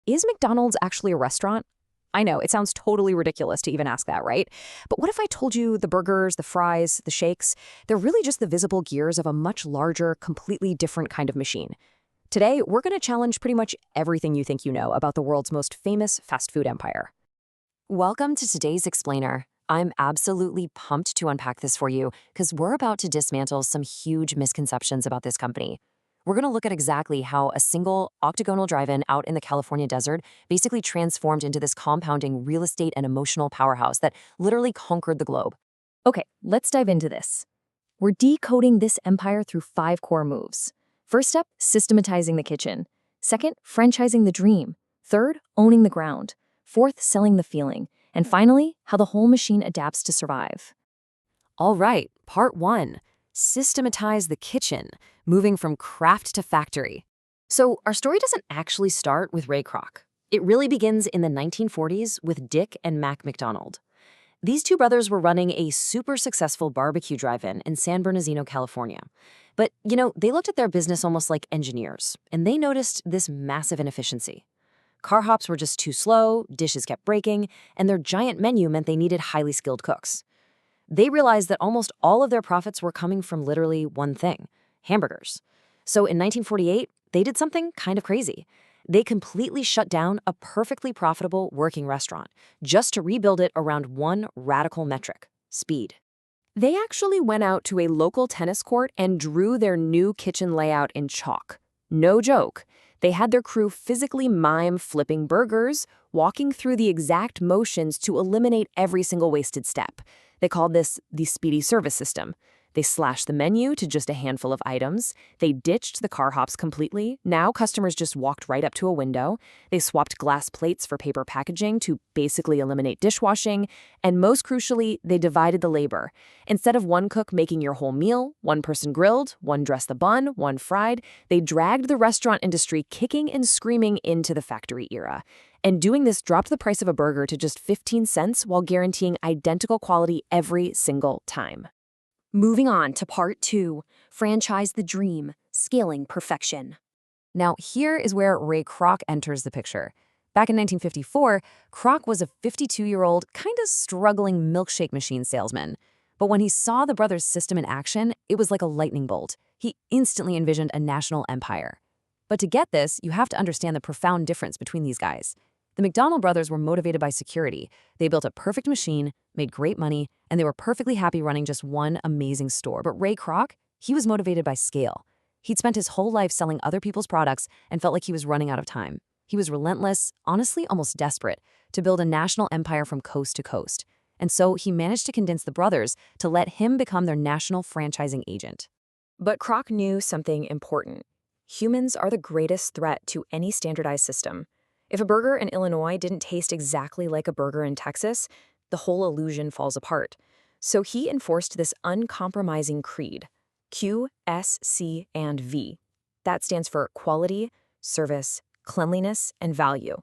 Is McDonald's actually a restaurant? I know, it sounds totally ridiculous to even ask that, right? But what if I told you the burgers, the fries, the shakes, they're really just the visible gears of a much larger, completely different kind of machine? Today, we're going to challenge pretty much everything you think you know about the world's most famous fast food empire. Welcome to today's Explainer. I'm absolutely pumped to unpack this for you because we're about to dismantle some huge misconceptions about this company. We're going to look at exactly how a single octagonal drive-in out in the California desert basically transformed into this compounding real estate and emotional powerhouse that literally conquered the globe. Okay, let's dive into this. We're decoding this empire through 5 core moves. First up, systematizing the kitchen. Second, franchising the dream. Third, owning the ground. Fourth, selling the feeling. And finally, how the whole machine adapts to survive. All right, part 1. Systematize the kitchen, moving from craft to factory. So our story doesn't actually start with Ray Kroc. It really begins in the 1940s with Dick and Mac McDonald. These two brothers were running a super successful barbecue drive-in in San Bernardino, California. But, they looked at their business almost like engineers, and they noticed this massive inefficiency. Car hops were just too slow, dishes kept breaking, and their giant menu meant they needed highly skilled cooks. They realized that almost all of their profits were coming from literally one thing: hamburgers. So in 1948, they did something kind of crazy. They completely shut down a perfectly profitable working restaurant just to rebuild it around one radical metric: speed. They actually went out to a local tennis court and drew their new kitchen layout in chalk. No joke. They had their crew physically mime flipping burgers, walking through the exact motions to eliminate every single wasted step. They called this the speedy service system. They slashed the menu to just a handful of items. They ditched the car hops completely. Now customers just walked right up to a window. They swapped glass plates for paper packaging to basically eliminate dishwashing. And most crucially, they divided the labor. Instead of one cook making your whole meal, one person grilled, one dressed the bun, one fried, they dragged the restaurant industry kicking and screaming into the factory era. And doing this dropped the price of a burger to just 15 cents while guaranteeing identical quality every single time. Moving on to part 2, franchise the dream, scaling perfection. Now, here is where Ray Kroc enters the picture. Back in 1954, Kroc was a 52-year-old, kind of struggling milkshake machine salesman. But when he saw the brothers' system in action, it was like a lightning bolt. He instantly envisioned a national empire. But to get this, you have to understand the profound difference between these guys. The McDonald brothers were motivated by security. They built a perfect machine, made great money, and they were perfectly happy running just one amazing store. But Ray Kroc, he was motivated by scale. He'd spent his whole life selling other people's products and felt like he was running out of time. He was relentless, honestly almost desperate, to build a national empire from coast to coast. And so he managed to convince the brothers to let him become their national franchising agent. But Kroc knew something important. Humans are the greatest threat to any standardized system. If a burger in Illinois didn't taste exactly like a burger in Texas, the whole illusion falls apart. So he enforced this uncompromising creed: Q, S, C, and V. That stands for quality, service, cleanliness, and value.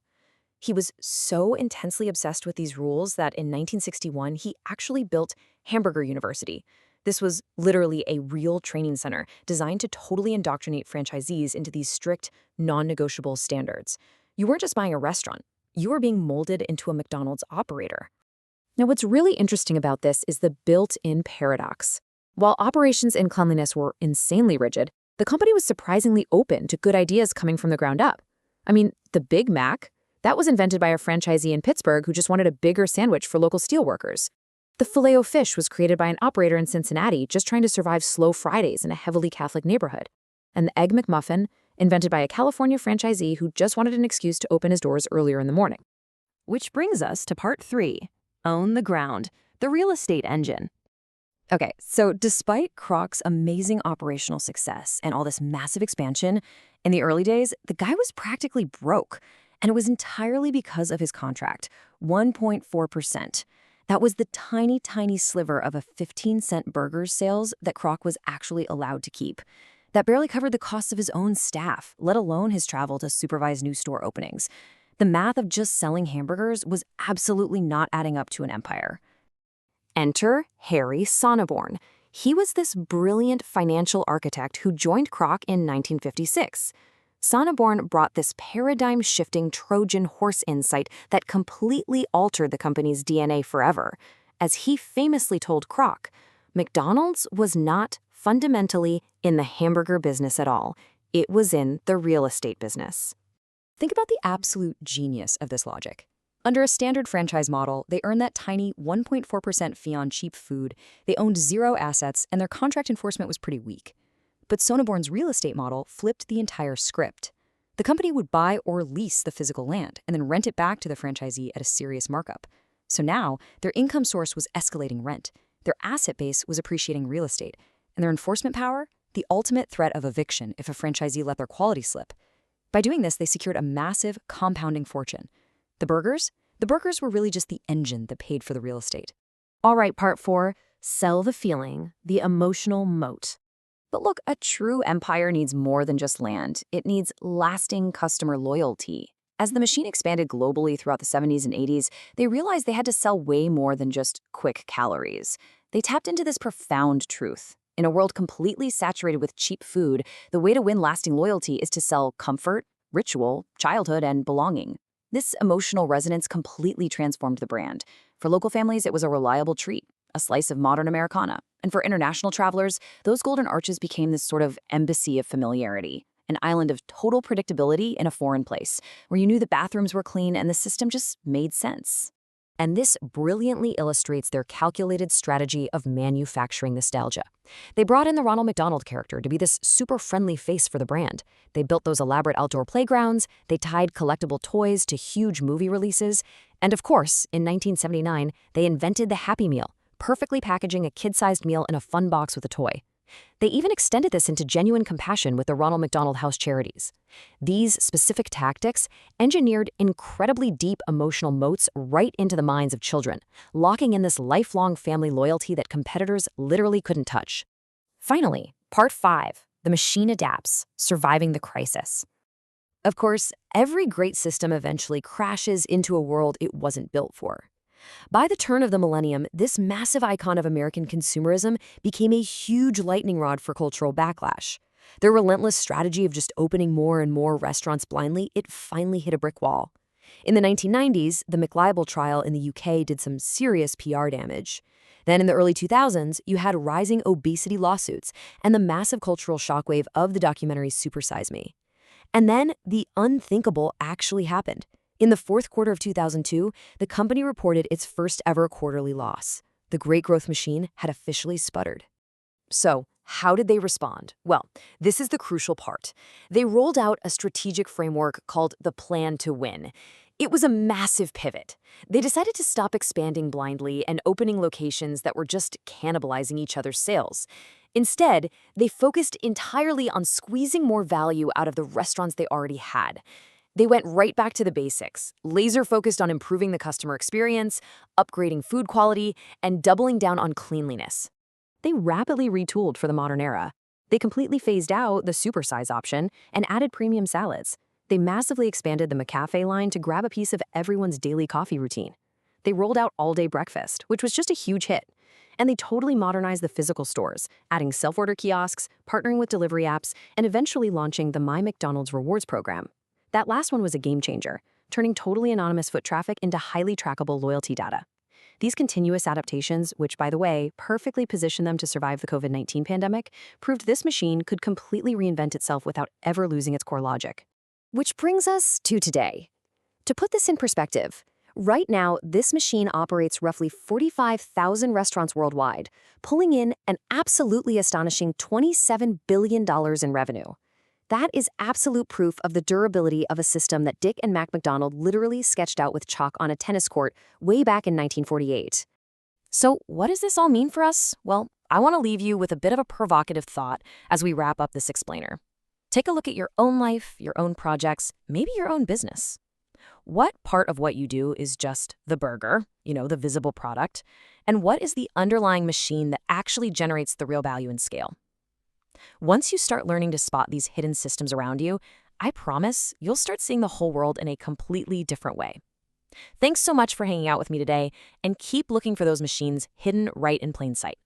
He was so intensely obsessed with these rules that in 1961, he actually built Hamburger University. This was literally a real training center designed to totally indoctrinate franchisees into these strict, non-negotiable standards. You weren't just buying a restaurant, you were being molded into a McDonald's operator. Now, what's really interesting about this is the built-in paradox. While operations and cleanliness were insanely rigid, the company was surprisingly open to good ideas coming from the ground up. I mean, the Big Mac, that was invented by a franchisee in Pittsburgh who just wanted a bigger sandwich for local steelworkers. The Filet-O-Fish was created by an operator in Cincinnati just trying to survive slow Fridays in a heavily Catholic neighborhood. And the Egg McMuffin, invented by a California franchisee who just wanted an excuse to open his doors earlier in the morning. Which brings us to part 3, own the ground, the real estate engine. Okay, so despite Kroc's amazing operational success and all this massive expansion, in the early days, the guy was practically broke. And it was entirely because of his contract, 1.4%. That was the tiny, tiny sliver of a 15-cent burgers sales that Kroc was actually allowed to keep. That barely covered the costs of his own staff, let alone his travel to supervise new store openings. The math of just selling hamburgers was absolutely not adding up to an empire. Enter Harry Sonneborn. He was this brilliant financial architect who joined Kroc in 1956. Sonneborn brought this paradigm-shifting Trojan horse insight that completely altered the company's DNA forever. As he famously told Kroc, McDonald's was not fundamentally in the hamburger business at all. It was in the real estate business. Think about the absolute genius of this logic. Under a standard franchise model, they earned that tiny 1.4% fee on cheap food, they owned zero assets, and their contract enforcement was pretty weak. But Sonneborn's real estate model flipped the entire script. The company would buy or lease the physical land and then rent it back to the franchisee at a serious markup. So now, their income source was escalating rent, their asset base was appreciating real estate, and their enforcement power, the ultimate threat of eviction if a franchisee let their quality slip. By doing this, they secured a massive, compounding fortune. The burgers? The burgers were really just the engine that paid for the real estate. All right, part 4, sell the feeling, the emotional moat. But look, a true empire needs more than just land. It needs lasting customer loyalty. As the machine expanded globally throughout the 70s and 80s, they realized they had to sell way more than just quick calories. They tapped into this profound truth. In a world completely saturated with cheap food, the way to win lasting loyalty is to sell comfort, ritual, childhood, and belonging. This emotional resonance completely transformed the brand. For local families, it was a reliable treat, a slice of modern Americana. And for international travelers, those golden arches became this sort of embassy of familiarity, an island of total predictability in a foreign place, where you knew the bathrooms were clean and the system just made sense. And this brilliantly illustrates their calculated strategy of manufacturing nostalgia. They brought in the Ronald McDonald character to be this super friendly face for the brand. They built those elaborate outdoor playgrounds, they tied collectible toys to huge movie releases, and of course, in 1979, they invented the Happy Meal, perfectly packaging a kid-sized meal in a fun box with a toy. They even extended this into genuine compassion with the Ronald McDonald House charities. These specific tactics engineered incredibly deep emotional moats right into the minds of children, locking in this lifelong family loyalty that competitors literally couldn't touch. Finally, part 5, the machine adapts, surviving the crisis. Of course, every great system eventually crashes into a world it wasn't built for. By the turn of the millennium, this massive icon of American consumerism became a huge lightning rod for cultural backlash. Their relentless strategy of just opening more and more restaurants blindly, it finally hit a brick wall. In the 1990s, the McLibel trial in the UK did some serious PR damage. Then in the early 2000s, you had rising obesity lawsuits and the massive cultural shockwave of the documentary Super Size Me. And then the unthinkable actually happened. In the fourth quarter of 2002, the company reported its first ever quarterly loss. The great growth machine had officially sputtered. So, how did they respond? Well, this is the crucial part. They rolled out a strategic framework called the Plan to Win. It was a massive pivot. They decided to stop expanding blindly and opening locations that were just cannibalizing each other's sales. Instead, they focused entirely on squeezing more value out of the restaurants they already had. They went right back to the basics, laser-focused on improving the customer experience, upgrading food quality, and doubling down on cleanliness. They rapidly retooled for the modern era. They completely phased out the supersize option and added premium salads. They massively expanded the McCafe line to grab a piece of everyone's daily coffee routine. They rolled out all-day breakfast, which was just a huge hit. And they totally modernized the physical stores, adding self-order kiosks, partnering with delivery apps, and eventually launching the My McDonald's Rewards program. That last one was a game changer, turning totally anonymous foot traffic into highly trackable loyalty data. These continuous adaptations, which, by the way, perfectly positioned them to survive the COVID-19 pandemic, proved this machine could completely reinvent itself without ever losing its core logic. Which brings us to today. To put this in perspective, right now, this machine operates roughly 45,000 restaurants worldwide, pulling in an absolutely astonishing $27 billion in revenue. That is absolute proof of the durability of a system that Dick and Mac McDonald literally sketched out with chalk on a tennis court way back in 1948. So what does this all mean for us? Well, I want to leave you with a bit of a provocative thought as we wrap up this explainer. Take a look at your own life, your own projects, maybe your own business. What part of what you do is just the burger, the visible product, and what is the underlying machine that actually generates the real value and scale? Once you start learning to spot these hidden systems around you, I promise you'll start seeing the whole world in a completely different way. Thanks so much for hanging out with me today, and keep looking for those machines hidden right in plain sight.